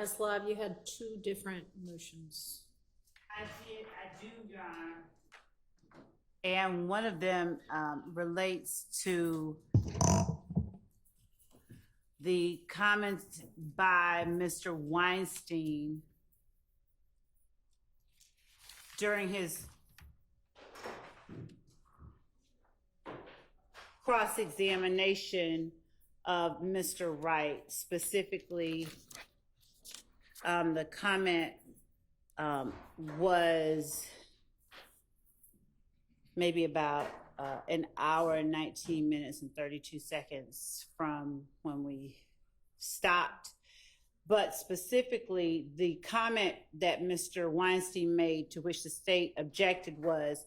Ms. Love, you had two different motions. I do, Your Honor. And one of them relates to the comments by Mr. Weinstein during his cross-examination of Mr. Wright, specifically the comment was maybe about an hour and 19 minutes and 32 seconds from when we stopped. But specifically, the comment that Mr. Weinstein made, to which the state objected, was,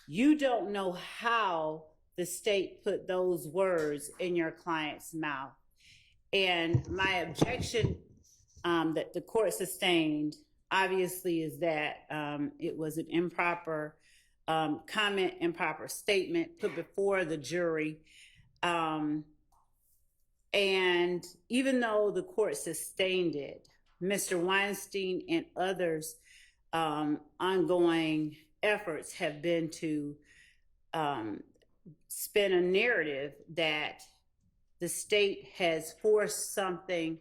you don't know how the state put those words in your client's mouth. And my objection that the court sustained, obviously, is that it was an improper comment, improper statement put before the jury. And even though the court sustained it, Mr. Weinstein and others' ongoing efforts have been to spin a narrative that the state has forced something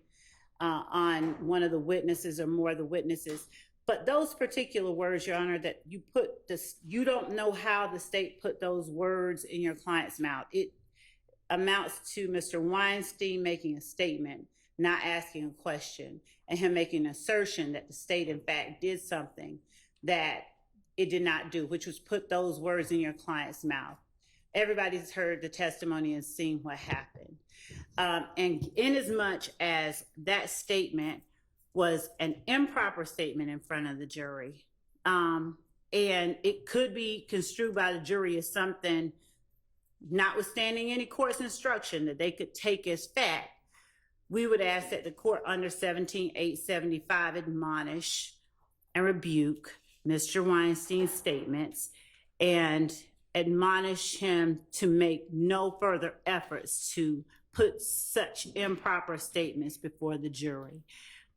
on one of the witnesses or more of the witnesses. But those particular words, Your Honor, that you put this, you don't know how the state put those words in your client's mouth. It amounts to Mr. Weinstein making a statement, not asking a question, and him making an assertion that the state, in fact, did something that it did not do, which was put those words in your client's mouth. Everybody's heard the testimony and seen what happened. And inasmuch as that statement was an improper statement in front of the jury, and it could be construed by the jury as something, notwithstanding any court's instruction, that they could take as fact, we would ask that the court under 17-875 admonish and rebuke Mr. Weinstein's statements and admonish him to make no further efforts to put such improper statements before the jury.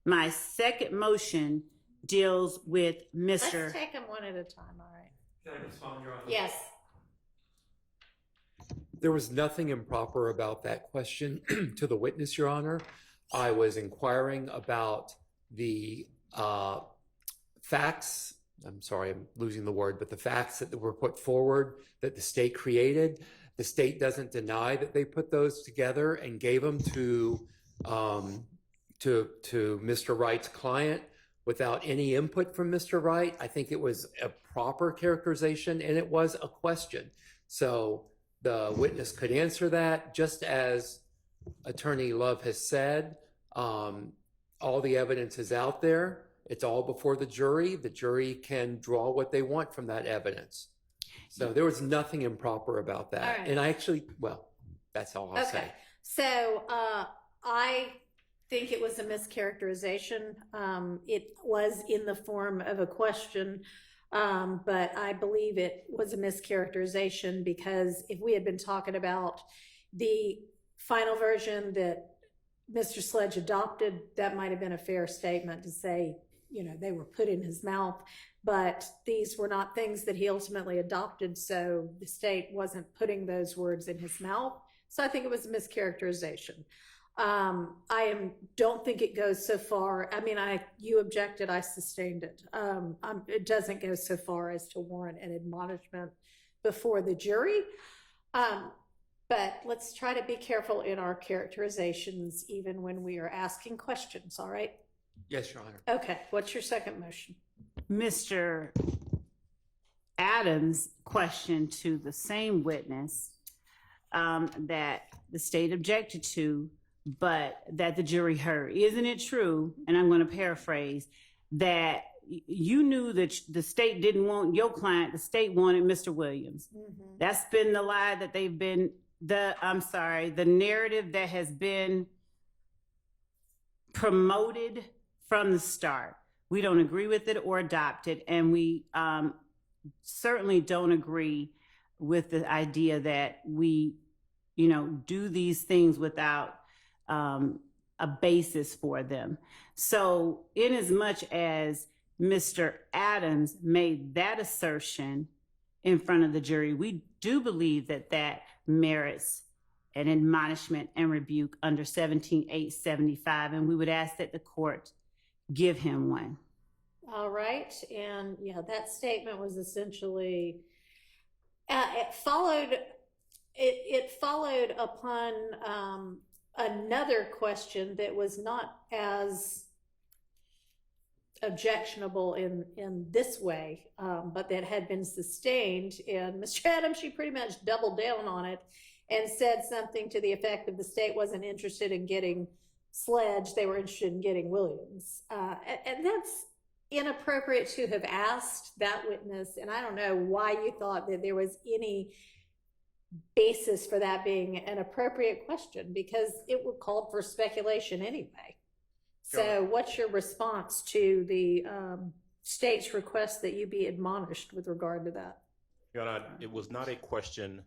My second motion deals with Mr. Let's take them one at a time, all right? Can I respond, Your Honor? Yes. There was nothing improper about that question to the witness, Your Honor. I was inquiring about the facts. I'm sorry, I'm losing the word, but the facts that were put forward that the state created. The state doesn't deny that they put those together and gave them to Mr. Wright's client without any input from Mr. Wright. I think it was a proper characterization and it was a question. So the witness could answer that, just as Attorney Love has said. All the evidence is out there. It's all before the jury. The jury can draw what they want from that evidence. So there was nothing improper about that. All right. And I actually, well, that's all I'll say. So I think it was a mischaracterization. It was in the form of a question, but I believe it was a mischaracterization, because if we had been talking about the final version that Mr. Sledge adopted, that might have been a fair statement to say, you know, they were put in his mouth, but these were not things that he ultimately adopted, so the state wasn't putting those words in his mouth. So I think it was a mischaracterization. Don't think it goes so far. I mean, you objected, I sustained it. It doesn't go so far as to warrant an admonishment before the jury. But let's try to be careful in our characterizations, even when we are asking questions, all right? Yes, Your Honor. Okay, what's your second motion? Mr. Adams' question to the same witness that the state objected to, but that the jury heard. Isn't it true, and I'm going to paraphrase, that you knew that the state didn't want your client, the state wanted Mr. Williams? Mm-hmm. That's been the lie that they've been, the narrative that has been promoted from the start. We don't agree with it or adopt it, and we certainly don't agree with the idea that we, do these things without a basis for them. So in as much as Mr. Adams made that assertion in front of the jury, we do believe that that merits an admonishment and rebuke under 17-875, and we would ask that the court give him one. All right, and yeah, that statement was essentially, it followed upon another question that was not as objectionable in this way, but that had been sustained. And Mr. Adams, she pretty much doubled down on it and said something to the effect of the state wasn't interested in getting Sledge, they were interested in getting Williams. And that's inappropriate to have asked that witness, and I don't know why you thought that there was any basis for that being an appropriate question, because it would call for speculation anyway. So what's your response to the state's request that you be admonished with regard to that? Your Honor, it was not a question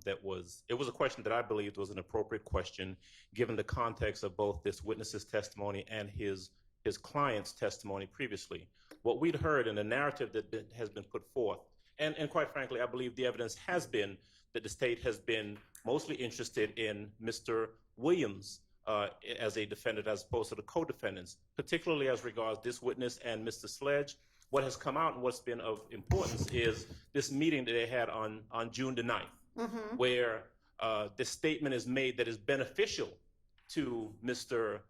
it was a question that I believed was an appropriate question given the context of both this witness's testimony and his client's testimony previously. What we'd heard in the narrative that has been put forth, and quite frankly, I believe the evidence has been that the state has been mostly interested in Mr. Williams as a defendant as opposed to the co-defendants, particularly as regards this witness and Mr. Sledge. What has come out and what's been of importance is this meeting that they had on June the 9th, where this statement is made that is beneficial to Mr.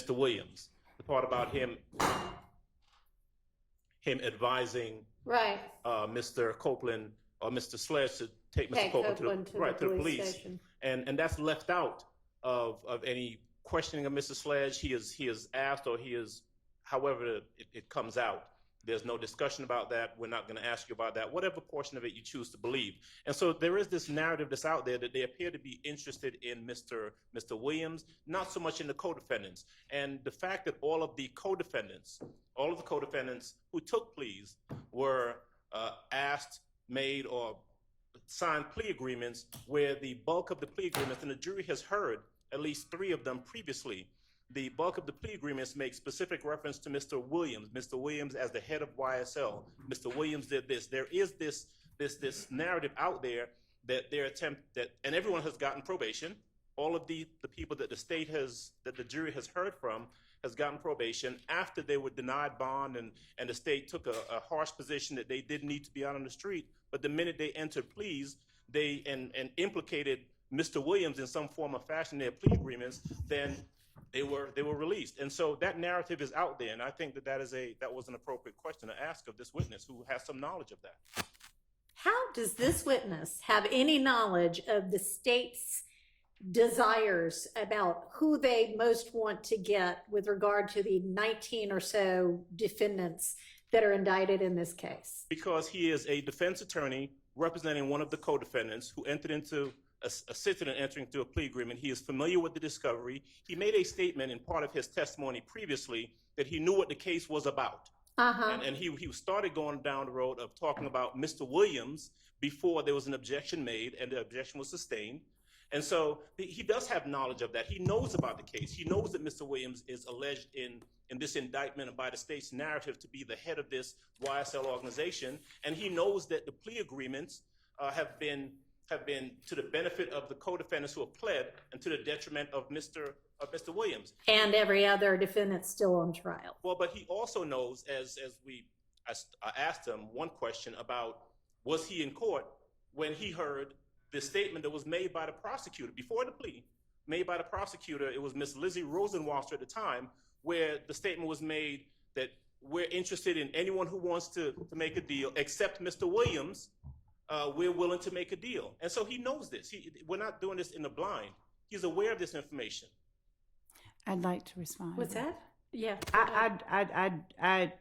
Williams. The part about him advising Right. Mr. Copeland or Mr. Sledge to take Mr. Copeland to the police. And that's left out of any questioning of Mr. Sledge. He is asked, or he is, however it comes out. There's no discussion about that. We're not going to ask you about that, whatever portion of it you choose to believe. And so there is this narrative that's out there that they appear to be interested in Mr. Williams, not so much in the co-defendants. And the fact that all of the co-defendants who took pleas were asked, made, or signed plea agreements where the bulk of the plea agreements, and the jury has heard at least 3 of them previously, the bulk of the plea agreements make specific reference to Mr. Williams as the head of YSL. Mr. Williams did this. There is this narrative out there that and everyone has gotten probation. All of the people that the jury has heard from has gotten probation after they were denied bond, and the state took a harsh position that they didn't need to be out on the street. But the minute they entered pleas, and implicated Mr. Williams in some form or fashion in their plea agreements, then they were released. And so that narrative is out there, and I think that was an appropriate question to ask of this witness who has some knowledge of that. How does this witness have any knowledge of the state's desires about who they most want to get with regard to the 19 or so defendants that are indicted in this case? Because he is a defense attorney representing one of the co-defendants who entered into assisted in entering into a plea agreement. He is familiar with the discovery. He made a statement in part of his testimony previously that he knew what the case was about. And he started going down the road of talking about Mr. Williams before there was an objection made and the objection was sustained. And so he does have knowledge of that. He knows about the case. He knows that Mr. Williams is alleged in this indictment and by the state's narrative to be the head of this YSL organization. And he knows that the plea agreements have been to the benefit of the co-defendants who have pled and to the detriment of Mr. Williams. And every other defendant still on trial. Well, but he also knows, as I asked him one question about, was he in court when he heard the statement that was made by the prosecutor before the plea, made by the prosecutor. It was Miss Lizzie Rosenwasser at the time, where the statement was made that we're interested in anyone who wants to make a deal except Mr. Williams. We're willing to make a deal. And so he knows this. We're not doing this in the blind. He's aware of this information. I'd like to respond. What's that? Yeah. I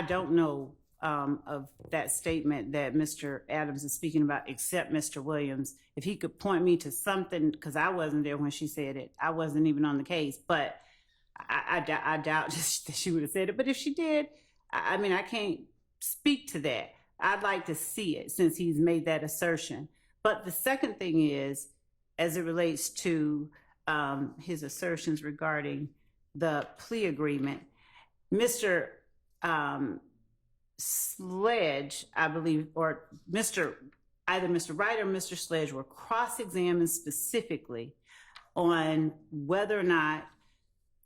don't know of that statement that Mr. Adams is speaking about, except Mr. Williams. If he could point me to something, because I wasn't there when she said it. I wasn't even on the case, but I doubt that she would have said it. But if she did, I mean, I can't speak to that. I'd like to see it since he's made that assertion. But the second thing is, as it relates to his assertions regarding the plea agreement, Mr. Sledge, I believe, or either Mr. Wright or Mr. Sledge were cross-examined specifically on whether or not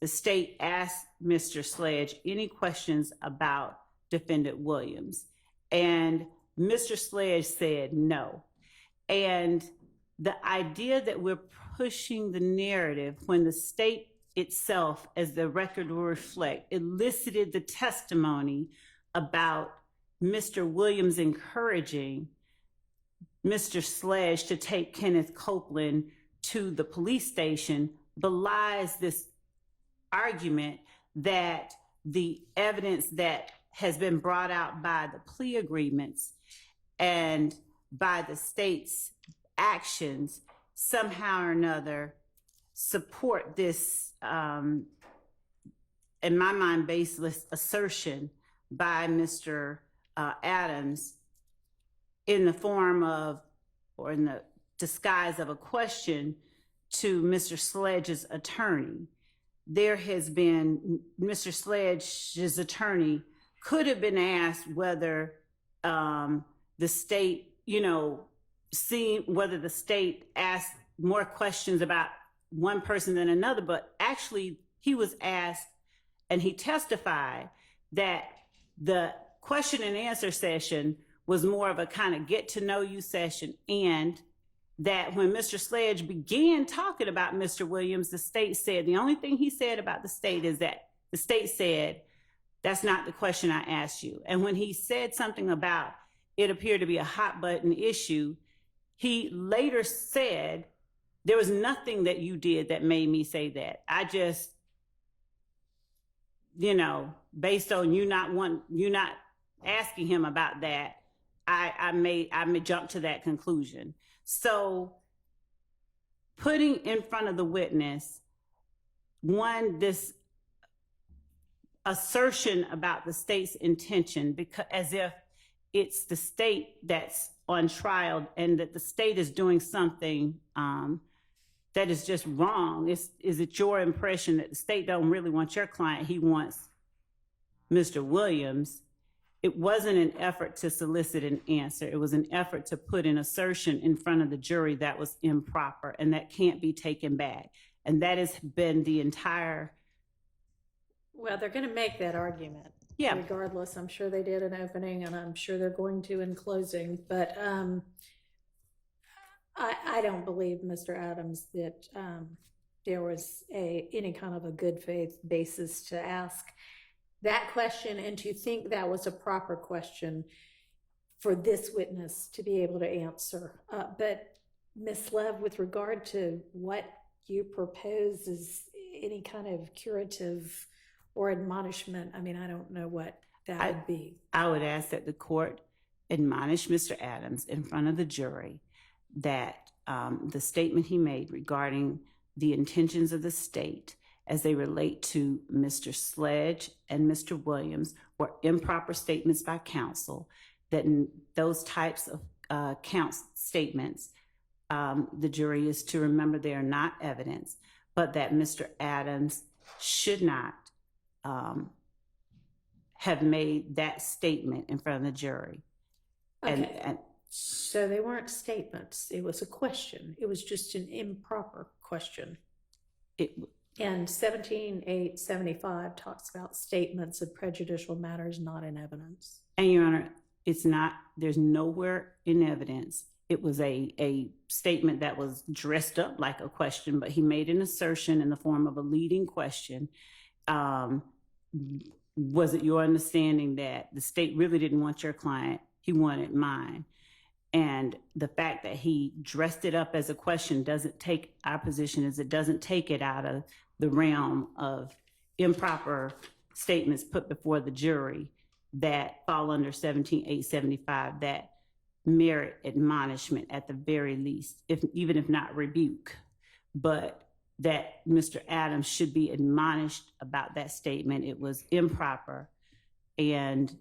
the state asked Mr. Sledge any questions about Defendant Williams. And Mr. Sledge said no. And the idea that we're pushing the narrative when the state itself, as the record will reflect, elicited the testimony about Mr. Williams encouraging Mr. Sledge to take Kenneth Copeland to the police station, belies this argument that the evidence that has been brought out by the plea agreements and by the state's actions somehow or another support this, in my mind, baseless assertion by Mr. Adams in the form of, or in the disguise of a question to Mr. Sledge's attorney. There has been, Mr. Sledge's attorney could have been asked whether the state, whether the state asked more questions about one person than another, but actually he was asked and he testified that the question and answer session was more of a kind of get to know you session, and that when Mr. Sledge began talking about Mr. Williams, the state said, the only thing he said about the state is that the state said, that's not the question I asked you. And when he said something about it appeared to be a hot button issue, he later said, there was nothing that you did that made me say that. I just, based on you not asking him about that, I may jump to that conclusion. So putting in front of the witness, this assertion about the state's intention, because as if it's the state that's on trial and that the state is doing something that is just wrong. Is it your impression that the state don't really want your client? He wants Mr. Williams. It wasn't an effort to solicit an answer. It was an effort to put an assertion in front of the jury that was improper and that can't be taken back. And that has been the entire. Well, they're going to make that argument. Yeah. Regardless, I'm sure they did in opening, and I'm sure they're going to in closing. But I don't believe, Mr. Adams, that there was any kind of a good faith basis to ask that question and to think that was a proper question for this witness to be able to answer. But Ms. Love, with regard to what you propose is any kind of curative or admonishment, I mean, I don't know what that would be. I would ask that the court admonish Mr. Adams in front of the jury that the statement he made regarding the intentions of the state as they relate to Mr. Sledge and Mr. Williams were improper statements by counsel, that in those types of statements, the jury is to remember they are not evidence, but that Mr. Adams should not have made that statement in front of the jury. Okay. And so they weren't statements. It was a question. It was just an improper question. And 17-875 talks about statements of prejudicial matters not in evidence. And Your Honor, it's not, there's nowhere in evidence. It was a statement that was dressed up like a question, but he made an assertion in the form of a leading question. Was it your understanding that the state really didn't want your client? He wanted mine. And the fact that he dressed it up as a question doesn't take, our position is it doesn't take it out of the realm of improper statements put before the jury that fall under 17-875 that merit admonishment at the very least, even if not rebuke, but that Mr. Adams should be admonished about that statement. It was improper, and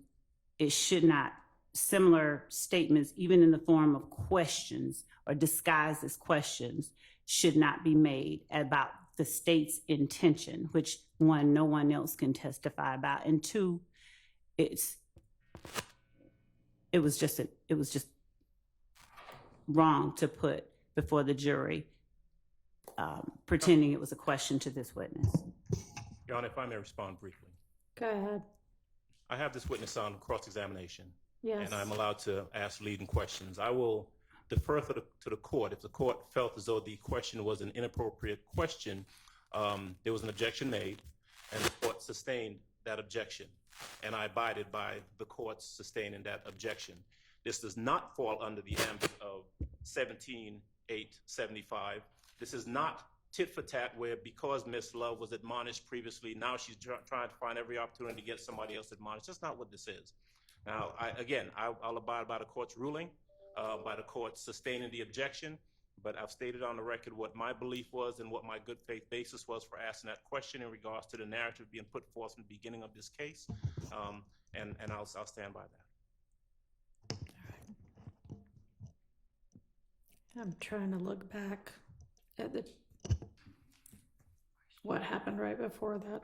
it should not, similar statements, even in the form of questions or disguised as questions, should not be made about the state's intention, which one, no one else can testify about, and two, it was just wrong to put before the jury, pretending it was a question to this witness. Your Honor, if I may respond briefly. Go ahead. I have this witness on cross-examination. Yes. And I'm allowed to ask leading questions. I will defer to the court. If the court felt as though the question was an inappropriate question, there was an objection made, and the court sustained that objection. And I abided by the court sustaining that objection. This does not fall under the ambit of 17-875. This is not tit for tat, where because Ms. Love was admonished previously, now she's trying to find every opportunity to get somebody else admonished. That's not what this is. Now, I'll abide by the court's ruling, by the court sustaining the objection, but I've stated on the record what my belief was and what my good faith basis was for asking that question in regards to the narrative being put forth from the beginning of this case, and I'll stand by that. I'm trying to look back at what happened right before that.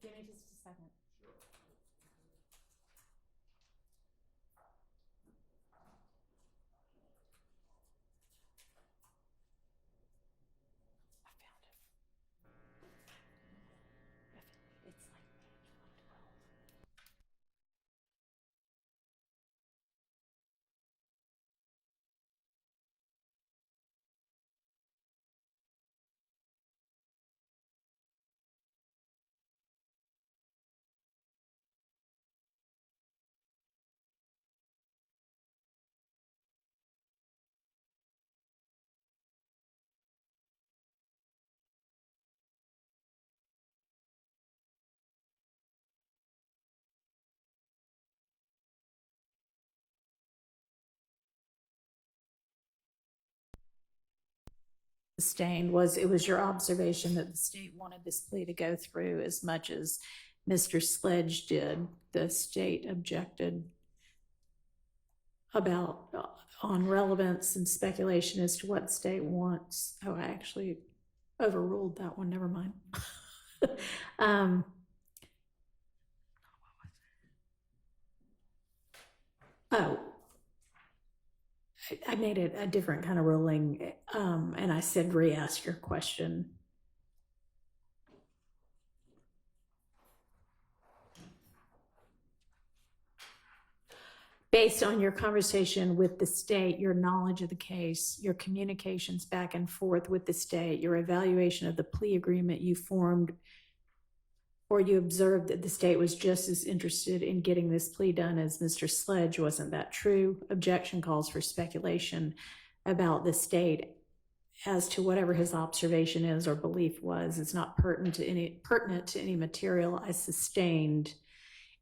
Give me just a second. Sure. I found it. It's like page 112. Sustained was, it was your observation that the state wanted this plea to go through as much as Mr. Sledge did. The state objected about on relevance and speculation as to what state wants. Oh, I actually overruled that one. Never mind. Oh, I made it a different kind of ruling, and I said re-ask your question. Based on your conversation with the state, your knowledge of the case, your communications back and forth with the state, your evaluation of the plea agreement you formed or you observed that the state was just as interested in getting this plea done as Mr. Sledge. Wasn't that true? Objection calls for speculation about the state as to whatever his observation is or belief was. It's not pertinent to any material I sustained.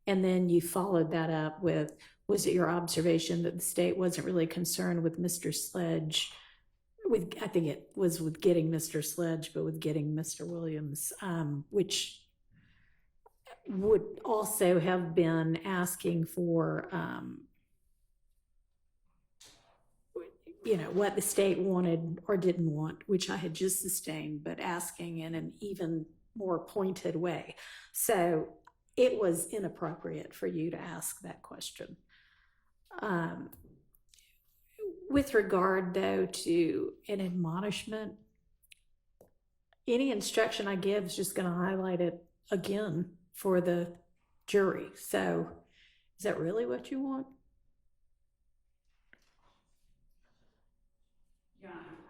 And then you followed that up with, was it your observation that the state wasn't really concerned with Mr. Sledge? I think it was with getting Mr. Sledge, but with getting Mr. Williams, which would also have been asking for, what the state wanted or didn't want, which I had just sustained, but asking in an even more pointed way. So it was inappropriate for you to ask that question. With regard, though, to an admonishment, any instruction I give is just going to highlight it again for the jury. So is that really what you want?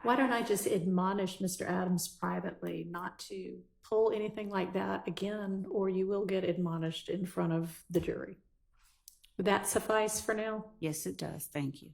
Why don't I just admonish Mr. Adams privately not to pull anything like that again, or you will get admonished in front of the jury? Would that suffice for now? Yes, it does. Thank you.